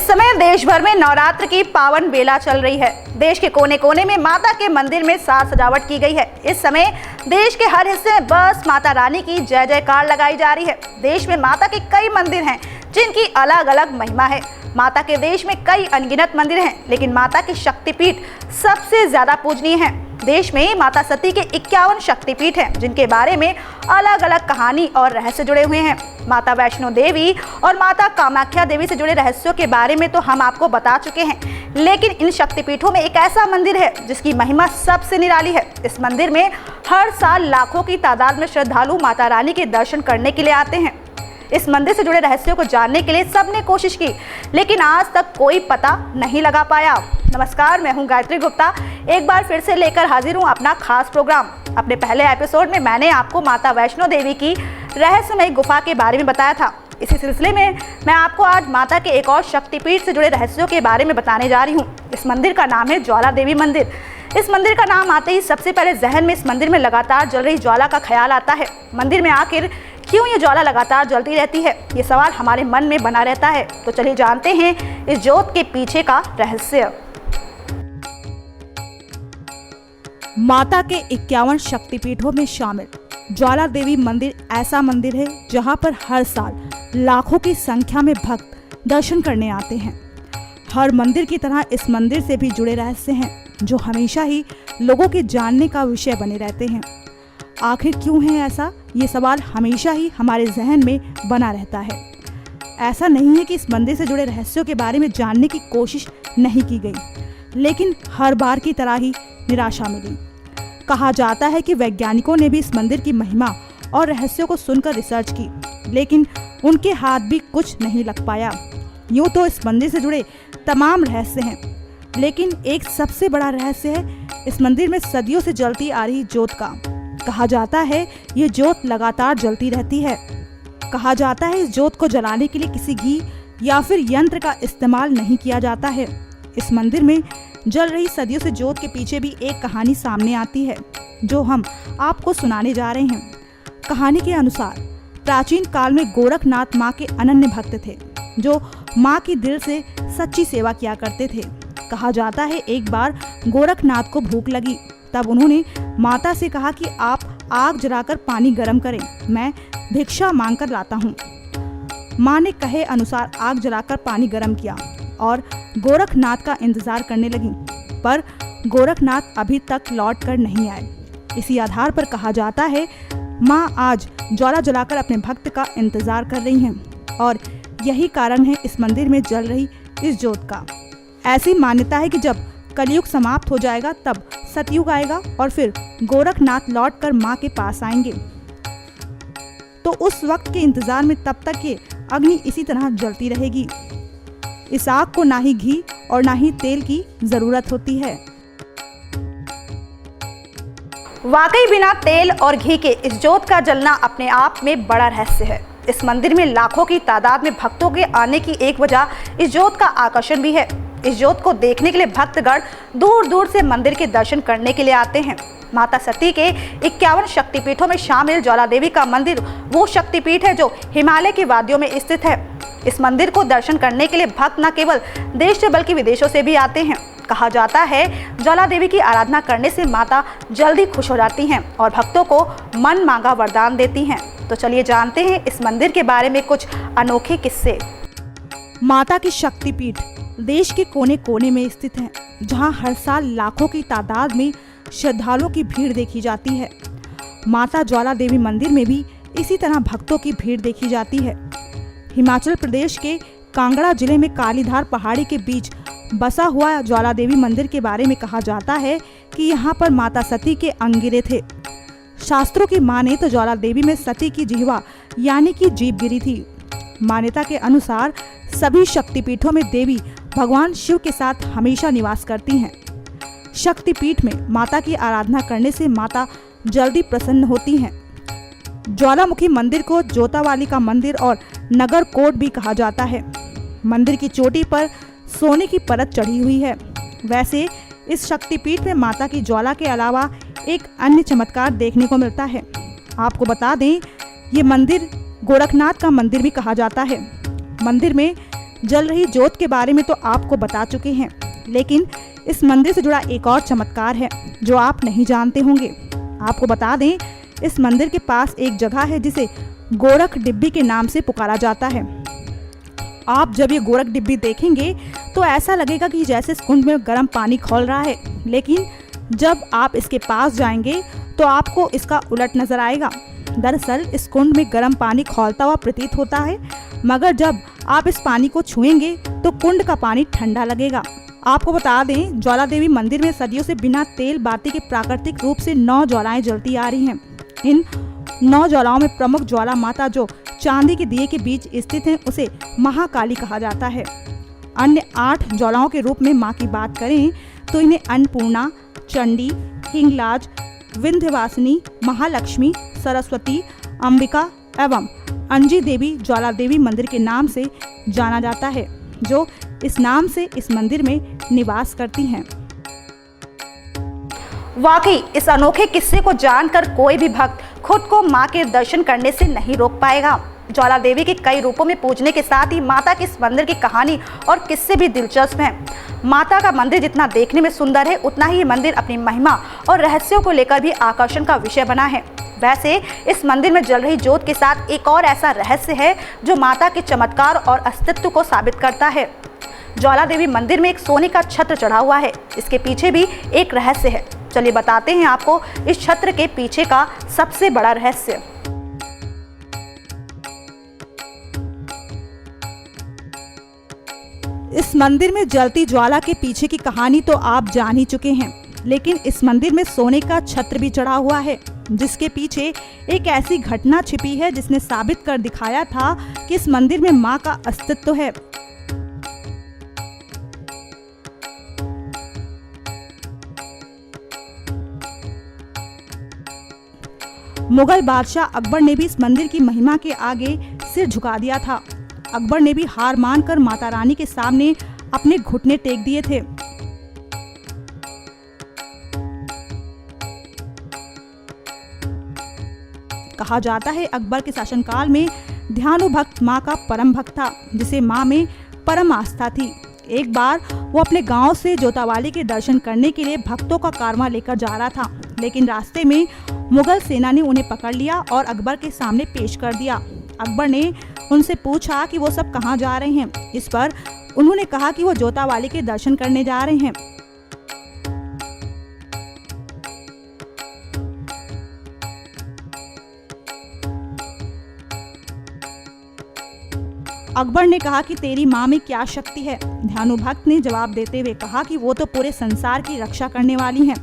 समय देश भर में नवरात्र की पावन बेला चल रही है। देश के कोने कोने में माता के मंदिर में साज सजावट की गई है। इस समय देश के हर हिस्से में बस माता रानी की जय जयकार लगाई जा रही है। देश में माता के कई मंदिर हैं जिनकी अलग अलग महिमा है। माता के देश में कई अनगिनत मंदिर हैं, लेकिन माता की शक्तिपीठ सबसे ज्यादा पूजनीय है। देश में माता सती के 51 शक्तिपीठ हैं, जिनके बारे में अलग अलग कहानी और रहस्य जुड़े हुए हैं। माता वैष्णो देवी और माता कामाख्या देवी से जुड़े रहस्यों के बारे में तो हम आपको बता चुके हैं, लेकिन इन शक्तिपीठों में एक ऐसा मंदिर है जिसकी महिमा सबसे निराली है। इस मंदिर में हर साल लाखों की तादाद में श्रद्धालु माता रानी के दर्शन करने के लिए आते हैं। इस मंदिर से जुड़े रहस्यों को जानने के लिए सबने कोशिश की, लेकिन आज तक कोई पता नहीं लगा पाया। नमस्कार, मैं हूं गायत्री गुप्ता, एक बार फिर से लेकर हाजिर हूं अपना खास प्रोग्राम। अपने पहले एपिसोड में मैंने आपको माता वैष्णो देवी की रहस्यमय गुफा के बारे में बताया था। इसी सिलसिले में मैं आपको आज माता के एक और शक्तिपीठ से जुड़े रहस्यों के बारे में बताने जा रही हूँ। इस मंदिर का नाम है ज्वाला देवी मंदिर। इस मंदिर का नाम आते ही सबसे पहले जहन में इस मंदिर में लगातार जल रही ज्वाला का ख्याल आता है। मंदिर में आखिर क्यों ये ज्वाला लगातार जलती रहती है, ये सवाल हमारे मन में बना रहता है। तो चलिए जानते हैं इस ज्योत के पीछे का रहस्य। माता के 51 शक्तिपीठों में शामिल ज्वाला देवी मंदिर ऐसा मंदिर है जहां पर हर साल लाखों की संख्या में भक्त दर्शन करने आते हैं। हर मंदिर की तरह इस मंदिर से भी जुड़े रहस्य हैं जो हमेशा ही लोगों के जानने का विषय बने रहते हैं। आखिर क्यों है ऐसा, ये सवाल हमेशा ही हमारे जहन में बना रहता है। ऐसा नहीं है कि इस मंदिर से जुड़े रहस्यों के बारे में जानने की कोशिश नहीं की गई, लेकिन हर बार की तरह ही निराशा मिली। कहा जाता है कि वैज्ञानिकों ने भी इस मंदिर की महिमा और रहस्यों को सुनकर रिसर्च की, लेकिन उनके हाथ भी कुछ नहीं लग पाया। यूँ तो इस मंदिर से जुड़े तमाम रहस्य हैं, लेकिन एक सबसे बड़ा रहस्य है इस मंदिर में सदियों से जलती आ रही ज्योत का। कहा जाता है ये ज्योत लगातार जलती रहती है। कहा जाता है इस ज्योत को जलाने के लिए किसी घी या फिर यंत्र का इस्तेमाल नहीं किया जाता है। इस मंदिर में जल रही सदियों से ज्योत के पीछे भी एक कहानी सामने आती है जो हम आपको सुनाने जा रहे हैं। कहानी के अनुसार प्राचीन काल में गोरखनाथ माँ के अनन्य भक्त थे जो माँ की दिल से सच्ची सेवा किया करते थे। कहा जाता है एक बार गोरखनाथ को भूख लगी, तब उन्होंने माता से कहा कि आप आग जलाकर पानी गर्म करें, मैं भिक्षा मांगकर लाता हूँ। माँ ने कहे अनुसार आग जलाकर पानी गर्म किया और गोरखनाथ का इंतजार करने लगी, पर गोरखनाथ अभी तक लौट कर नहीं आए। इसी आधार पर कहा जाता है माँ आज ज्वाला जलाकर अपने भक्त का इंतजार कर रही हैं और यही कारण है इस मंदिर में जल रही इस ज्योत का। ऐसी मान्यता है कि जब कलयुग समाप्त हो जाएगा तब सतयुग आएगा और फिर गोरखनाथ लौटकर माँ के पास आएंगे। तो उस वक्त के इंतजार में तब तक ये अग्नि इसी तरह जलती रहेगी। इस आग को ना ही घी और ना ही तेल की जरूरत होती है। वाकई बिना तेल और घी के इस ज्योत का जलना अपने आप में बड़ा रहस्य है। इस मंदिर में लाखों की तादाद में भक्तों के आने की एक वजह इस ज्योत का आकर्षण भी है। इस ज्योत को देखने के लिए भक्तगण दूर दूर से मंदिर के दर्शन करने के लिए आते हैं। माता सती के 51 शक्तिपीठों में शामिल ज्वाला देवी का मंदिर वो शक्तिपीठ है जो हिमालय की वादियों में स्थित है। इस मंदिर को दर्शन करने के लिए भक्त न केवल देश से बल्कि विदेशों से भी आते हैं। कहा जाता है ज्वाला देवी की आराधना करने से माता जल्दी खुश हो जाती हैं और भक्तों को मन मांगा वरदान देती हैं। तो चलिए जानते हैं इस मंदिर के बारे में कुछ अनोखे किस्से। माता की शक्तिपीठ देश के कोने कोने में स्थित है, जहां हर साल लाखों की तादाद में श्रद्धालुओं की भीड़ देखी जाती है। माता ज्वाला देवी मंदिर में भी इसी तरह भक्तों की भीड़ देखी जाती है। हिमाचल प्रदेश के कांगड़ा जिले में कालीधार पहाड़ी के बीच बसा हुआ ज्वाला देवी मंदिर के बारे में कहा जाता है कि यहाँ पर माता सती के अंगिरे थे। शास्त्रों की माने तो ज्वाला देवी में सती की जिह्वा यानी कि जीभ गिरी थी। मान्यता के अनुसार सभी शक्तिपीठों में देवी भगवान शिव के साथ हमेशा निवास करती हैं। शक्तिपीठ में माता की आराधना करने से माता जल्दी प्रसन्न होती हैं। ज्वालामुखी मंदिर को जोतावाली का मंदिर और नगर कोट भी कहा जाता है। मंदिर की चोटी पर सोने की परत चढ़ी हुई है। वैसे इस शक्तिपीठ में माता की ज्वाला के अलावा एक अन्य चमत्कार देखने को मिलता है। आपको बता दें ये मंदिर गोरखनाथ का मंदिर भी कहा जाता है। मंदिर में जल रही जोत के बारे में तो आपको बता चुके हैं, लेकिन इस मंदिर से जुड़ा एक और चमत्कार है जो आप नहीं जानते होंगे। आपको बता दें, इस मंदिर के पास एक जगह है जिसे गोरख डिब्बी के नाम से पुकारा जाता है। आप जब ये गोरख डिब्बी देखेंगे तो ऐसा लगेगा कि जैसे इस कुंड में गर्म पानी खौल रहा है, लेकिन जब आप इसके पास जाएंगे तो आपको इसका उलट नजर आएगा। दरअसल इस कुंड में गर्म पानी खौलता हुआ प्रतीत होता है, मगर जब आप इस पानी को छुएंगे तो कुंड का पानी ठंडा लगेगा। आपको बता दें, ज्वाला देवी मंदिर में सदियों से बिना तेल बाती के प्राकृतिक रूप से 9 ज्वालाएं जलती आ रही हैं। इन 9 ज्वालाओं में प्रमुख ज्वाला माता जो चांदी के दिए के बीच स्थित है उसे महाकाली कहा जाता है। अन्य 8 ज्वालाओं के रूप में मां की बात करें तो इन्हें अन्नपूर्णा, चंडी, हिंगलाज, विंध्यवासिनी, महालक्ष्मी, सरस्वती, अंबिका एवं अंजी देवी ज्वाला देवी मंदिर के नाम से जाना जाता है, जो इस नाम से इस मंदिर में निवास करती हैं। वाकई इस अनोखे किस्से को जानकर कोई भी भक्त खुद को मां के दर्शन करने से नहीं रोक पाएगा। ज्वाला देवी के कई रूपों में पूजने के साथ ही माता के इस मंदिर की कहानी और किस्से भी दिलचस्प हैं। माता का मंदिर जितना देखने में सुंदर है, उतना ही ये मंदिर अपनी महिमा और रहस्यों को लेकर भी आकर्षण का विषय बना है। वैसे इस मंदिर में जल रही जोत के साथ एक और ऐसा रहस्य है जो माता के चमत्कार और अस्तित्व को साबित करता है। ज्वाला देवी मंदिर में एक सोने का छत्र चढ़ा हुआ है। इसके पीछे भी एक रहस्य है। चलिए बताते हैं आपको इस छत्र के पीछे का सबसे बड़ा रहस्य। इस मंदिर में जलती ज्वाला के पीछे की कहानी तो आप जान ही चुके हैं, लेकिन इस मंदिर में सोने का छत्र भी चढ़ा हुआ है, जिसके पीछे एक ऐसी घटना छिपी है जिसने साबित कर दिखाया था कि इस मंदिर में मां का अस्तित्व है। मुगल बादशाह अकबर ने भी इस मंदिर की महिमा के आगे सिर झुका दिया था। अकबर ने भी हार मानकर माता रानी के सामने अपने घुटने टेक दिए थे। कहा जाता है अकबर के शासनकाल में ध्यानु भक्त मां का परम भक्त था, जिसे मां में परम आस्था थी। एक बार वो अपने गांव से जोतावाली के दर्शन करने के लिए भक्तों का कारवां लेकर जा रहा था, लेकिन रास्ते में मुगल सेना ने उन्हें पकड़ लिया और अकबर के सामने पेश कर दिया। अकबर ने उनसे पूछा कि वो सब कहाँ जा रहे हैं। इस पर उन्होंने कहा कि वो जोतावाली के दर्शन करने जा रहे हैं। अकबर ने कहा कि तेरी माँ में क्या शक्ति है। ध्यानु भक्त ने जवाब देते हुए कहा कि वो तो पूरे संसार की रक्षा करने वाली हैं।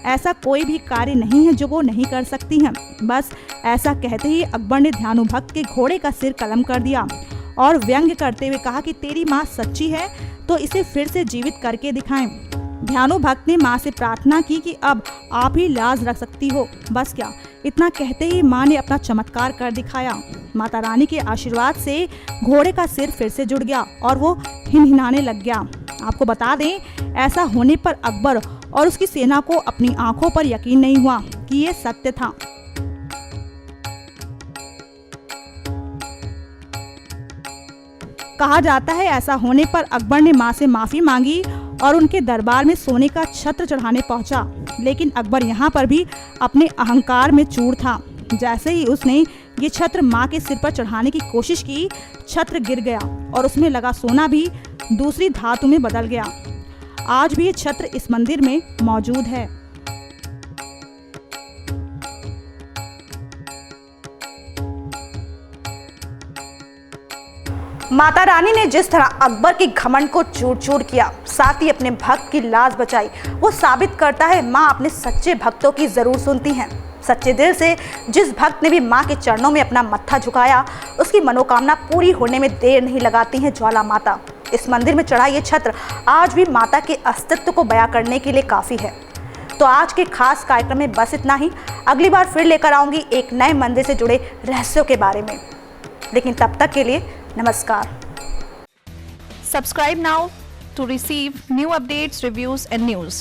ऐसा कोई भी कार्य नहीं है जो वो नहीं कर सकती हैं। बस ऐसा कहते ही अकबर ने ध्यानु भक्त के घोड़े का सिर कलम कर दिया और व्यंग्य करते हुए कहा कि तेरी माँ सच्ची है तो इसे फिर से जीवित करके दिखाएं। ध्यानु भक्त ने माँ से प्रार्थना की कि अब आप ही लाज रख सकती हो। बस क्या, इतना कहते ही माँ ने अपना चमत्कार कर दिखाया। माता रानी के आशीर्वाद से घोड़े का सिर फिर से जुड़ गया और वो हिनहिनाने लग गया। आपको बता दें, ऐसा होने पर अकबर और उसकी सेना को अपनी आंखों पर यकीन नहीं हुआ कि ये सत्य था। कहा जाता है ऐसा होने पर अकबर ने मां से माफी मांगी और उनके दरबार में सोने का छत्र चढ़ाने पहुंचा, लेकिन अकबर यहाँ पर भी अपने अहंकार में चूर था। जैसे ही उसने ये छत्र मां के सिर पर चढ़ाने की कोशिश की, छत्र गिर गया और उसमें लगा सोना भी दूसरी धातु में बदल गया। आज भी ये छत्र इस मंदिर में मौजूद है। माता रानी ने जिस तरह अकबर के घमंड को चूर चूर किया, साथ ही अपने भक्त की लाज बचाई, वो साबित करता है माँ अपने सच्चे भक्तों की जरूर सुनती हैं। सच्चे दिल से जिस भक्त ने भी माँ के चरणों में अपना मत्था झुकाया, उसकी मनोकामना पूरी होने में देर नहीं लगाती हैं ज्वाला माता। इस मंदिर में चढ़ा ये छत्र आज भी माता के अस्तित्व को बयां करने के लिए काफ़ी है। तो आज के खास कार्यक्रम में बस इतना ही। अगली बार फिर लेकर आऊँगी एक नए मंदिर से जुड़े रहस्यों के बारे में, लेकिन तब तक के लिए नमस्कार। Subscribe now to receive new updates, reviews and news.